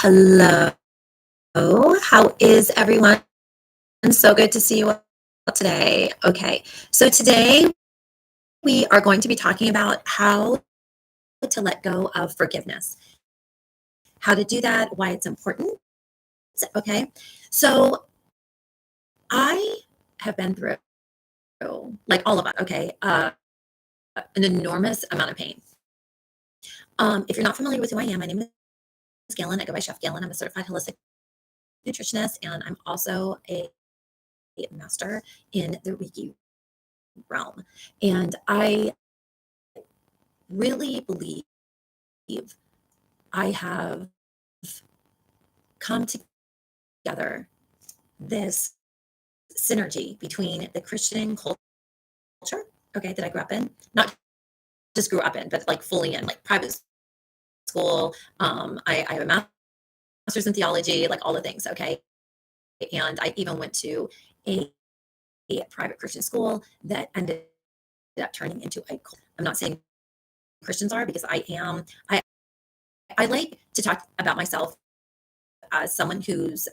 Hello. How is everyone? So good to see you all today. Okay. So today we are going to be talking about how to let go of forgiveness, how to do that, why it's important. Okay. So I have been through, like all of us, okay, an enormous amount of pain. If you're not familiar with who I am, my name is Galen. I go by Chef Galen. I'm a certified holistic nutritionist, and I'm also a master in the Reiki realm. And I really believe I have come together this synergy between the Christian culture, okay, that I grew up in, not just grew up in, but like fully in, like private school. I have a master's in theology, like all the things, okay. And I even went to a, a private Christian school that ended up turning into a cult. I'm not saying Christians are because I am. I like to talk about myself as someone who's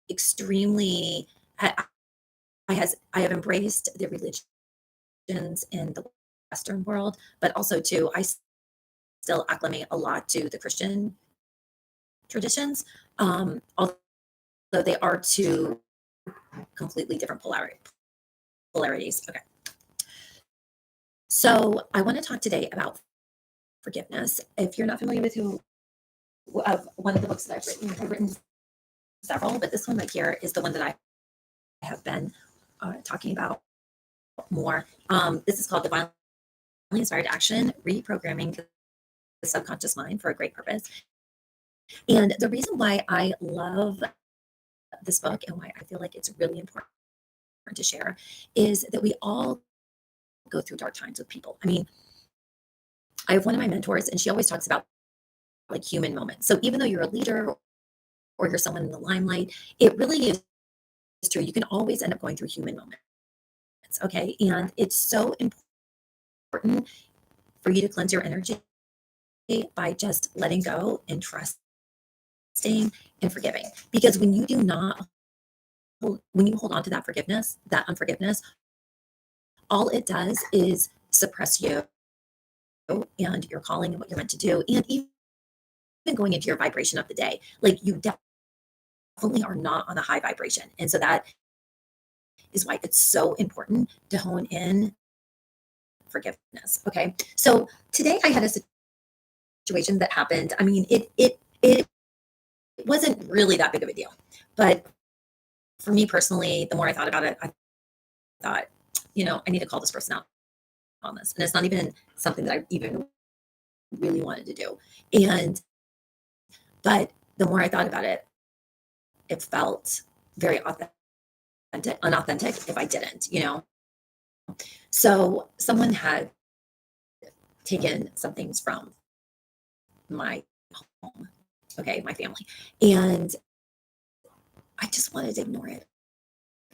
extremely I have embraced the religions in the Western world, but also too I still acclimate a lot to the Christian traditions, although they are two completely different polarities. Okay, so I want to talk today about forgiveness. If you're not familiar with who of one of the books that I've written several, but this one right here is the one that I have been talking about more. This is called Divinely Inspired Action: Reprogramming the Subconscious Mind for a Great Purpose. And the reason why I love this book and why I feel like it's really important to share is that we all go through dark times with people. I mean, I have one of my mentors, and she always talks about like human moments. So even though you're a leader or you're someone in the limelight, it really is true. You can always end up going through human moments. Okay. And it's so important for you to cleanse your energy by just letting go and trusting and forgiving. Because when you do not, when you hold on to that forgiveness, that unforgiveness, all it does is suppress you and your calling and what you're meant to do. And even going into your vibration of the day, like you definitely are not on a high vibration. And so that is why it's so important to hone in forgiveness. Okay. So today I had a situation that happened. I mean, it wasn't really that big of a deal. But for me personally, the more I thought about it, I thought, I need to call this person out on this. And it's not even something that I even really wanted to do. But the more I thought about it, it felt very unauthentic if I didn't. So someone had taken some things from my home, okay, my family. And I just wanted to ignore it.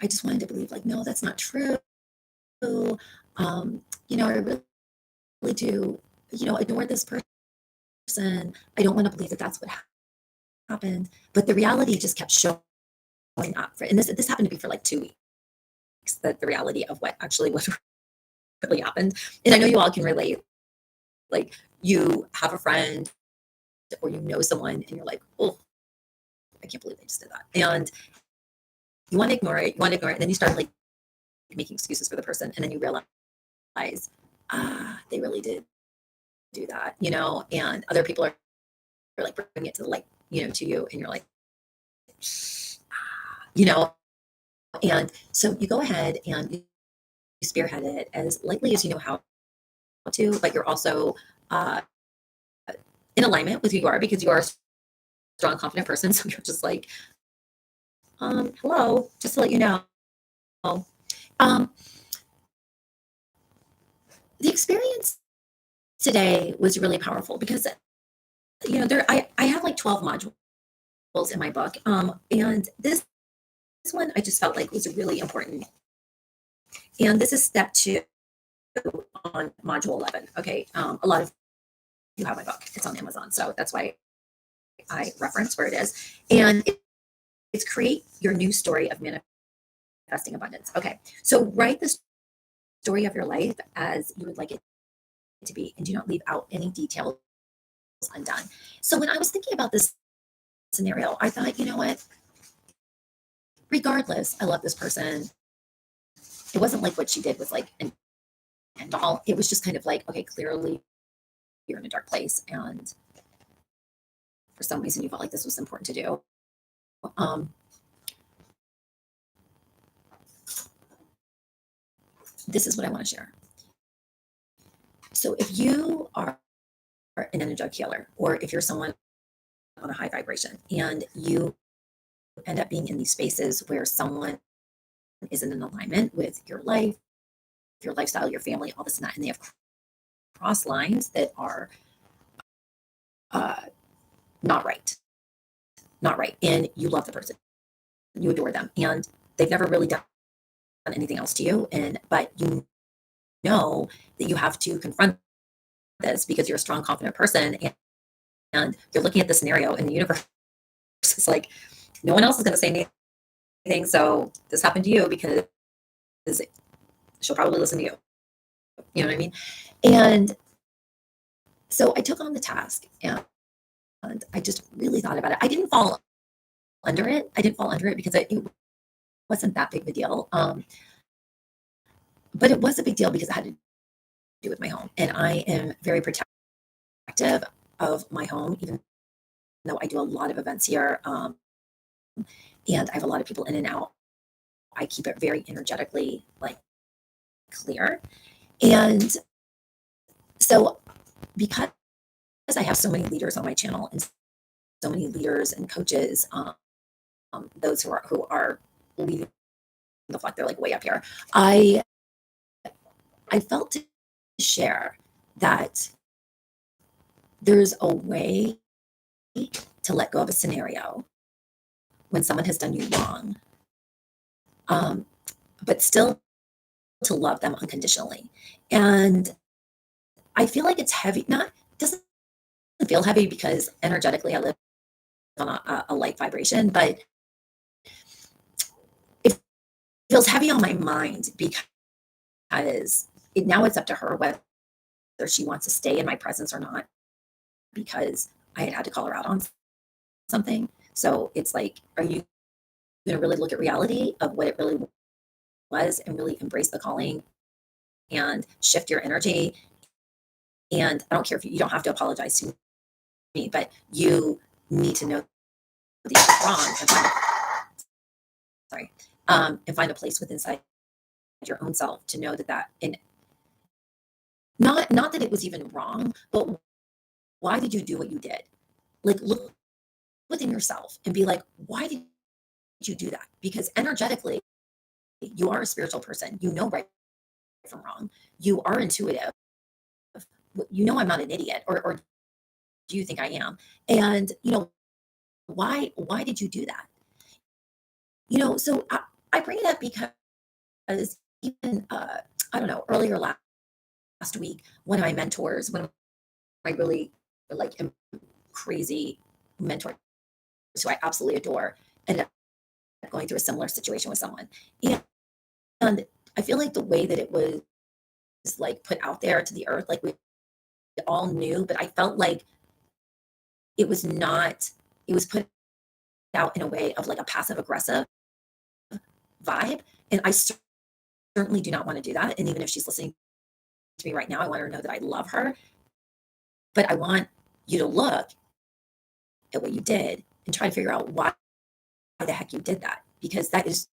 I just wanted to believe, like, no, that's not true. I really do, adore this person. I don't want to believe that that's what happened. But the reality just kept showing up. And this happened to be for like 2 weeks. The reality of what actually was really happened. And I know you all can relate. Like you have a friend or you know someone and you're like, oh, I can't believe they just did that. And you want to ignore it, and then you start like making excuses for the person, and then you realize, they really did do that, and other people are like bringing it to the light, to you, and you're like, you know, and so you go ahead and you spearhead it as lightly as you know how to, but you're also uh, in alignment with who you are because you are a strong, confident person. So you're just like, hello, just to let you know. Um, the experience today was really powerful because I have like 12 modules in my book, and this one I just felt like was really important, and this is step 2 on module 11. Okay, a lot of you have my book, it's on Amazon, so that's why I reference where it is. And it's create your new story of manifesting abundance. Okay. So write the story of your life as you would like it to be, and do not leave out any details undone. So when I was thinking about this scenario, I thought, you know what? Regardless, I love this person. It wasn't like what she did was like an end all. It was just kind of like, okay, clearly you're in a dark place, and for some reason you felt like this was important to do. Um, this is what I want to share. So if you are an energetic healer, or if you're someone on a high vibration and you end up being in these spaces where someone isn't in alignment with your life, your lifestyle, your family, all this and that, and they have cross lines that are uh, not right, not right, and you love the person, you adore them, and they've never really done anything else to you, and but you know that you have to confront this because you're a strong, confident person, and you're looking at the scenario, and the universe is like, no one else is going to say anything, so this happened to you because she'll probably listen to you. You know what I mean? And so I took on the task, and I just really thought about it. I didn't fall under it. I didn't fall under it because it wasn't that big of a deal. But it was a big deal because it had to do with my home. And I am very protective of my home, even though I do a lot of events here. And I have a lot of people in and out. I keep it very energetically like clear. And so because I have so many leaders on my channel and so many leaders and coaches, those who are leading the flock, they're like way up here. I felt to share that there's a way to let go of a scenario when someone has done you wrong, um, but still to love them unconditionally. And I feel like it's heavy, not doesn't feel heavy because energetically I live on a light vibration, but it feels heavy on my mind because now it's up to her whether she wants to stay in my presence or not, because I had to call her out on something. So it's like, are you going to really look at reality of what it really was and really embrace the calling and shift your energy? And I don't care if you don't have to apologize to me, but you need to know that you're wrong and sorry, and find a place within inside your own self to know that and not that it was even wrong, but why did you do what you did? Like look within yourself and be like, why did you do that? Because energetically, you are a spiritual person. You know right from wrong. You are intuitive. You know I'm not an idiot, or do you think I am? And why did you do that? So I bring it up because even I don't know, earlier last week, one of my mentors, one of my really like crazy mentors who I absolutely adore, ended up going through a similar situation with someone. And I feel like the way that it was like put out there to the earth, like we all knew, but I felt like it was not, it was put out in a way of like a passive aggressive vibe. And I certainly do not want to do that. And even if she's listening to me right now, I want her to know that I love her. But I want you to look at what you did and try to figure out why the heck you did that, because that is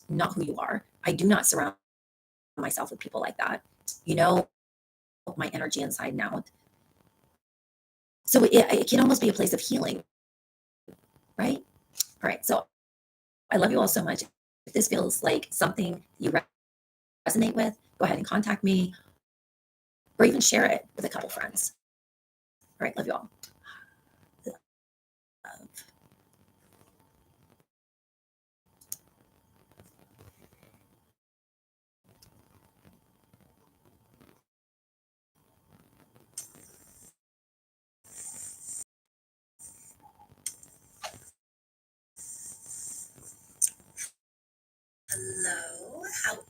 not who you are. I do not surround myself with people like that. You know, my energy inside and out. So it can almost be a place of healing, right? All right. So I love you all so much. If this feels like something you resonate with, go ahead and contact me or even share it with a couple friends. All right. Love you all. Hello, how